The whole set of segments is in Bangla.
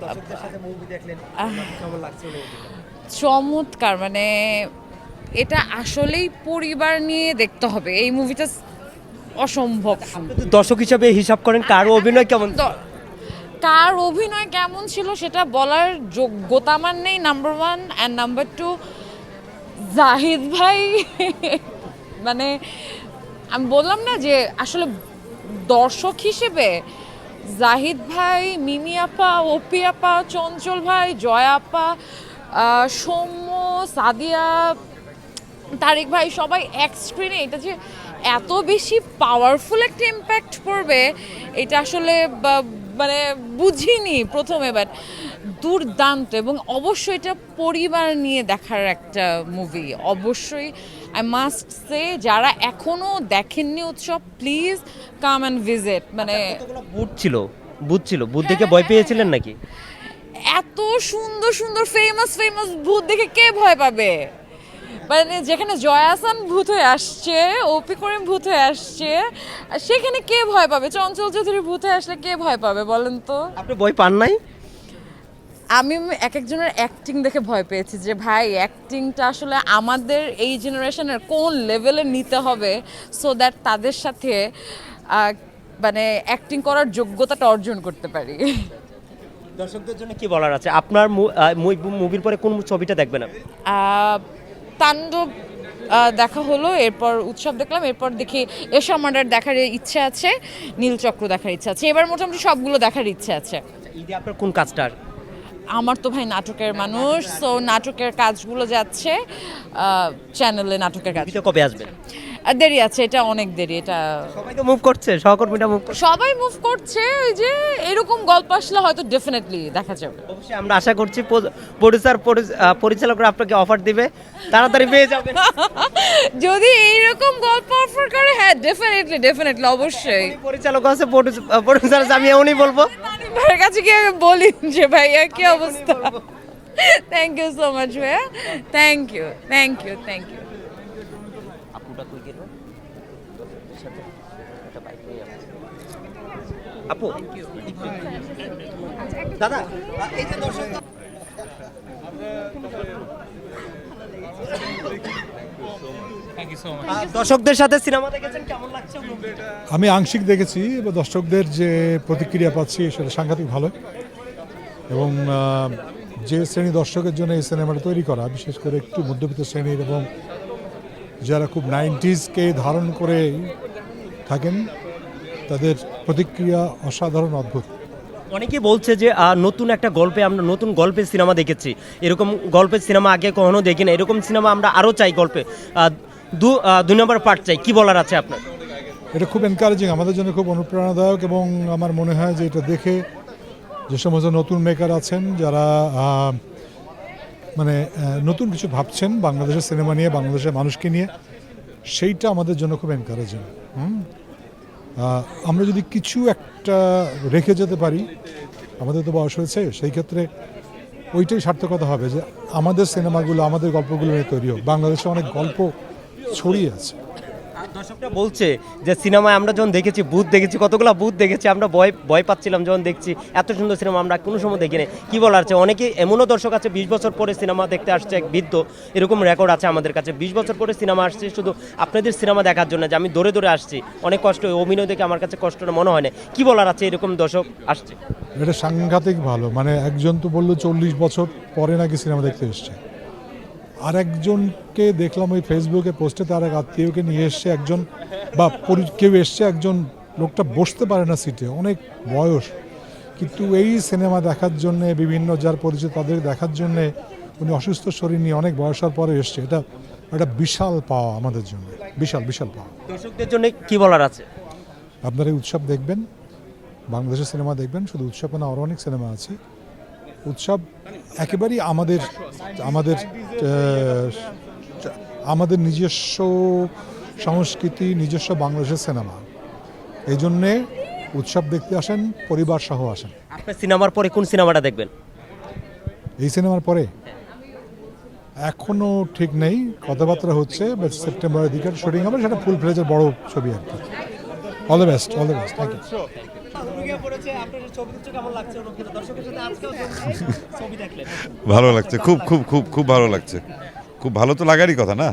দর্শকদের সাথে মুভি দেখলেন, কেমন লাগছে অনুভূতিটা? চমৎকার, মানে এটা আসলেই পরিবার নিয়ে দেখতে হবে এই মুভিটা, অসম্ভব সুন্দর। আপনি তো দর্শক হিসাবে হিসাব করেন কার অভিনয় কেমন? কার অভিনয় কেমন ছিল সেটা বলার যোগ্যতা আমার নেই, number one. And number two, Zahid ভাই মানে আমি বললাম না যে আসলে দর্শক হিসেবে জাহিদ ভাই, মিমি আপা, অপি আপা, চঞ্চল ভাই, জয়া আপা, সৌম্য, সাদিয়া, তারিক ভাই, সবাই এক স্ক্রিনে এটা যে এত বেশি পাওয়ারফুল একটা ইম্প্যাক্ট পড়বে এটা আসলে মানে বুঝিনি প্রথমে, বাট দুর্দান্ত। এবং অবশ্যই এটা পরিবার নিয়ে দেখার একটা মুভি, অবশ্যই। আই মাস্ট সে যারা এখনো দেখেননি উৎসব, প্লিজ কাম অ্যান্ড ভিজিট। মানে বুথ দেখে ভয় পেয়েছিলেন নাকি? এত সুন্দর সুন্দর ফেমাস ফেমাস ভূত দেখে কে ভয় পাবে? মানে যেখানে জয়া আহসান ভূত হয়ে আসছে, ওপি করিম ভূত হয়ে আসছে, আর সেখানে কে ভয় পাবে? চঞ্চল চৌধুরী ভূত হয়ে আসলে কে ভয় পাবে বলেন তো? আপনি ভয় পান নাই? আমি এক একজনের অ্যাক্টিং দেখে ভয় পেয়েছি যে ভাই অ্যাক্টিংটা আসলে আমাদের এই জেনারেশনের কোন লেভেলে নিতে হবে সো দ্যাট তাদের সাথে মানে অ্যাক্টিং করার যোগ্যতাটা অর্জন করতে পারি। দর্শকদের জন্য কি বলার আছে? আপনার মুভির পরে কোন ছবিটা দেখবেন আপনি? তাণ্ডব দেখা হলো, এরপর উৎসব দেখলাম, এরপর দেখি এশা মার্ডার দেখার ইচ্ছে আছে, নীলচক্র দেখার ইচ্ছে আছে, এবার মোটামুটি সবগুলো দেখার ইচ্ছে আছে। ঈদে আপনার কোন কাজটা? আমার তো ভাই নাটকের মানুষ, সো নাটকের কাজগুলো যাচ্ছে চ্যানেলে, নাটকের কাজ। কবে আসবেন? দেরি আছে, এটা অনেক দেরি। এটা সবাই তো মুভ করছে, সহকর্মীরা মুভ করছে, সবাই মুভ করছে, ওই যে এরকম গল্প আসলে হয়তো ডেফিনেটলি দেখা যাবে। অবশ্যই আমরা আশা করছি পরিচালকরা আপনাকে অফার দিবে, তাড়াতাড়ি পেয়ে যাবেন। যদি এইরকম গল্প অফার করে, হ্যাঁ ডেফিনেটলি অবশ্যই। পরিচালক আছে, প্রডিউসার আছে, আমি এমনই বলবো। ভাইয়ের কাছে গিয়ে বলি যে ভাইয়া কি অবস্থা। থ্যাংক ইউ সো মাচ ভাইয়া, থ্যাংক ইউ। আপু, দাদা, এই যে দর্শকদের সাথে সিনেমা দেখেছেন, কেমন লাগছে? আমি আংশিক দেখেছি এবং দর্শকদের যে প্রতিক্রিয়া পাচ্ছি সেটা সাংঘাতিক ভালো। এবং যে শ্রেণী দর্শকের জন্য এই সিনেমাটা তৈরি করা, বিশেষ করে একটু মধ্যবিত্ত শ্রেণীর এবং যারা খুব 90sকে ধারণ করে থাকেন, তাদের প্রতিক্রিয়া অসাধারণ, অদ্ভুত। অনেকেই বলছে যে আমরা নতুন গল্পের সিনেমা দেখেছি, এরকম গল্পের সিনেমা আগে কখনো দেখি না, এরকম সিনেমা আমরা আরও চাই, গল্পে 2 নম্বর পার্ট চাই। কি বলার আছে আপনার? এটা খুব এনকারেজিং, আমাদের জন্য খুব অনুপ্রেরণাদায়ক। এবং আমার মনে হয় যে এটা দেখে যে সমস্ত নতুন মেকার আছেন, যারা মানে নতুন কিছু ভাবছেন বাংলাদেশের সিনেমা নিয়ে, বাংলাদেশের মানুষকে নিয়ে, সেইটা আমাদের জন্য খুব এনকারেজিং। আমরা যদি কিছু একটা রেখে যেতে পারি, আমাদের তো বয়স হয়েছে, সেই ক্ষেত্রে ওইটাই সার্থকতা হবে যে আমাদের সিনেমাগুলো, আমাদের গল্পগুলো নিয়ে তৈরি হোক। বাংলাদেশে অনেক গল্প ছড়িয়ে আছে। দর্শকরা বলছে যে সিনেমায় আমরা যখন দেখেছি, কতগুলো বুথ দেখেছি, আমরা ভয় পাচ্ছিলাম যখন দেখছি। এত সুন্দর সিনেমা আমরা কোনো সময় দেখিনি। কি বলার আছে? অনেকে এমনও দর্শক আছে 20 বছর পরে সিনেমা দেখতে আসছে, এক বৃদ্ধ, এরকম রেকর্ড আছে আমাদের কাছে। 20 বছর পরে সিনেমা আসছে শুধু আপনাদের সিনেমা দেখার জন্য, যে আমি দৌড়ে আসছি, অনেক কষ্ট, অভিনয় দেখে আমার কাছে কষ্টটা মনে হয় না। কি বলার আছে এরকম দর্শক আসছে? এটা সাংঘাতিক ভালো। মানে একজন তো বললো 40 বছর পরে নাকি সিনেমা দেখতে এসছে, আর একজনকে দেখলাম ওই ফেসবুকে পোস্টে, তার এক আত্মীয়কে নিয়ে এসছে একজন, বা কেউ এসছে, একজন লোকটা বসতে পারে না সিটে, অনেক বয়স, কিন্তু এই সিনেমা দেখার জন্যে, বিভিন্ন যার পরিচয় তাদের দেখার জন্যে উনি অসুস্থ শরীর নিয়ে অনেক বয়সের পরে এসছে। এটা একটা বিশাল পাওয়া আমাদের জন্য, বিশাল পাওয়া। দর্শকদের জন্য কি বলার আছে? আপনারা এই উৎসব দেখবেন, বাংলাদেশের সিনেমা দেখবেন, শুধু উৎসব না, আরও অনেক সিনেমা আছে। উৎসব একেবারেই আমাদের নিজস্ব সংস্কৃতি, নিজস্ব বাংলাদেশের সিনেমা। এই জন্যে উৎসব দেখতে আসেন, পরিবার সহ আসেন। আপনার সিনেমার পরে কোন সিনেমাটা দেখবেন? এই সিনেমার পরে এখনও ঠিক নেই, কথাবার্তা হচ্ছে, সেপ্টেম্বরের দিকে শুটিং হবে, সেটা ফুল ফ্লেজের বড় ছবি আর কি। All the best, thank you. ভালো লাগছে, খুব খুব খুব খুব ভালো লাগছে। খুব ভালো তো লাগারই কথা না।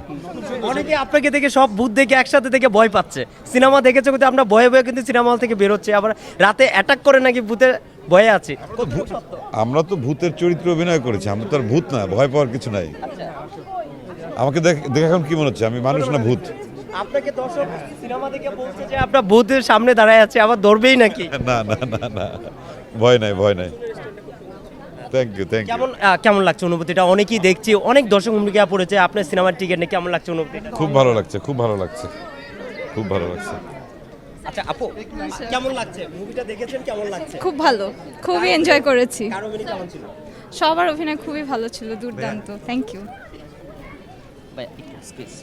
অনেকে আপনাকে দেখে সব ভূত দেখে একসাথে দেখে ভয় পাচ্ছে। সিনেমা দেখেছে কিন্তু আমরা ভয়ে ভয়ে কিন্তু সিনেমা হল থেকে বেরোচ্ছে, আবার রাতে অ্যাটাক করে নাকি ভূতের ভয়ে আছি। আমরা তো ভূতের চরিত্রে অভিনয় করেছি, আমরা তো আর ভূত না, ভয় পাওয়ার কিছু নাই। আমাকে দেখে এখন কি মনে হচ্ছে আমি মানুষ না ভূত? আপনাকে দর্শক সিনেমা দেখে বলছে যে আপনার ভূতের সামনে দাঁড়ায় আছে, আবার ধরবেই নাকি? না না না না, ভয় নাই ভয় নাই। Thank you thank you. কেমন লাগছে অনুভূতিটা? অনেকেই দেখছি, অনেক দর্শক ভূমিকা পড়েছে আপনার সিনেমার টিকিট নিয়ে, কেমন লাগছে অনুভূতিটা? খুব ভালো লাগছে, খুব ভালো লাগছে, খুব ভালো লাগছে। আচ্ছা আপু, কেমন লাগছে মুভিটা দেখেছেন? কেমন লাগছে? খুব ভালো, খুবই এনজয় করেছি। কার অভিনয় কেমন ছিল? সবার অভিনয় খুবই ভালো ছিল, দুর্দান্ত। Thank you. ভাই প্লিজ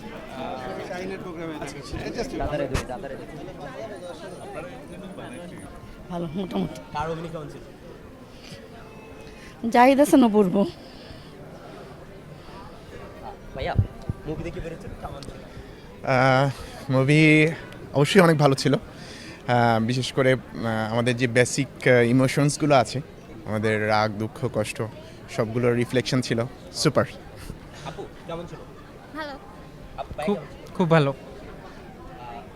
ভালো মোটামুটি। কার অভিনয় কেমন ছিল? জাহিদ হাসান অপূর্ব। ভাইয়া মুভি দেখে বেরোচ্ছেন, কেমন ছিল? মুভি অবশ্যই অনেক ভালো ছিল। বিশেষ করে আমাদের যে বেসিক ইমোশনসগুলো আছে, আমাদের রাগ, দুঃখ, কষ্ট, সবগুলোর রিফ্লেকশন ছিল। সুপার। আপু কেমন ছিল? ভালো। খুব ভালো,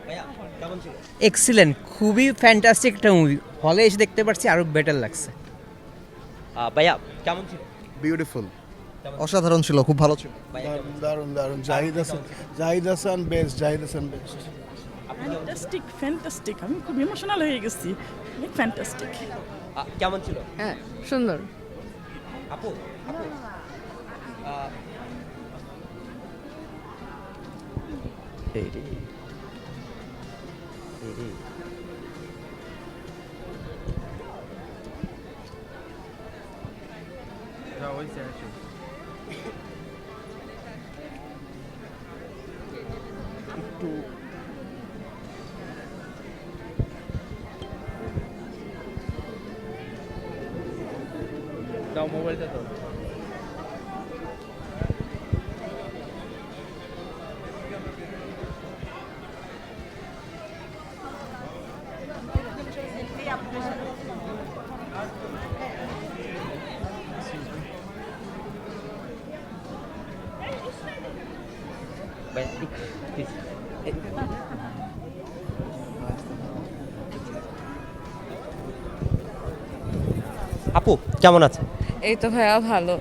ভাইয়া কেমন ছিল? এক্সিলেন্ট, খুবই ফ্যান্টাস্টিক একটা মুভি। হলে এসে দেখতে পারছি, আরো বেটার লাগছে। ভাইয়া কেমন ছিল? বিউটিফুল, অসাধারণ ছিল, খুব ভালো ছিল। দারুণ দারুণ। Zahid Hasan best, Zahid Hasan best. Fantastic fantastic, আমি খুব ইমোশনাল হয়ে গেছি। অনেক ফ্যান্টাস্টিক। কেমন ছিল? হ্যাঁ, সুন্দর। আপু আপু এই রে এই রে দাও মোবাইলটা দাও। ভাইয়া প্লিজ। আপু কেমন আছে? এই তো ভাইয়া ভালো।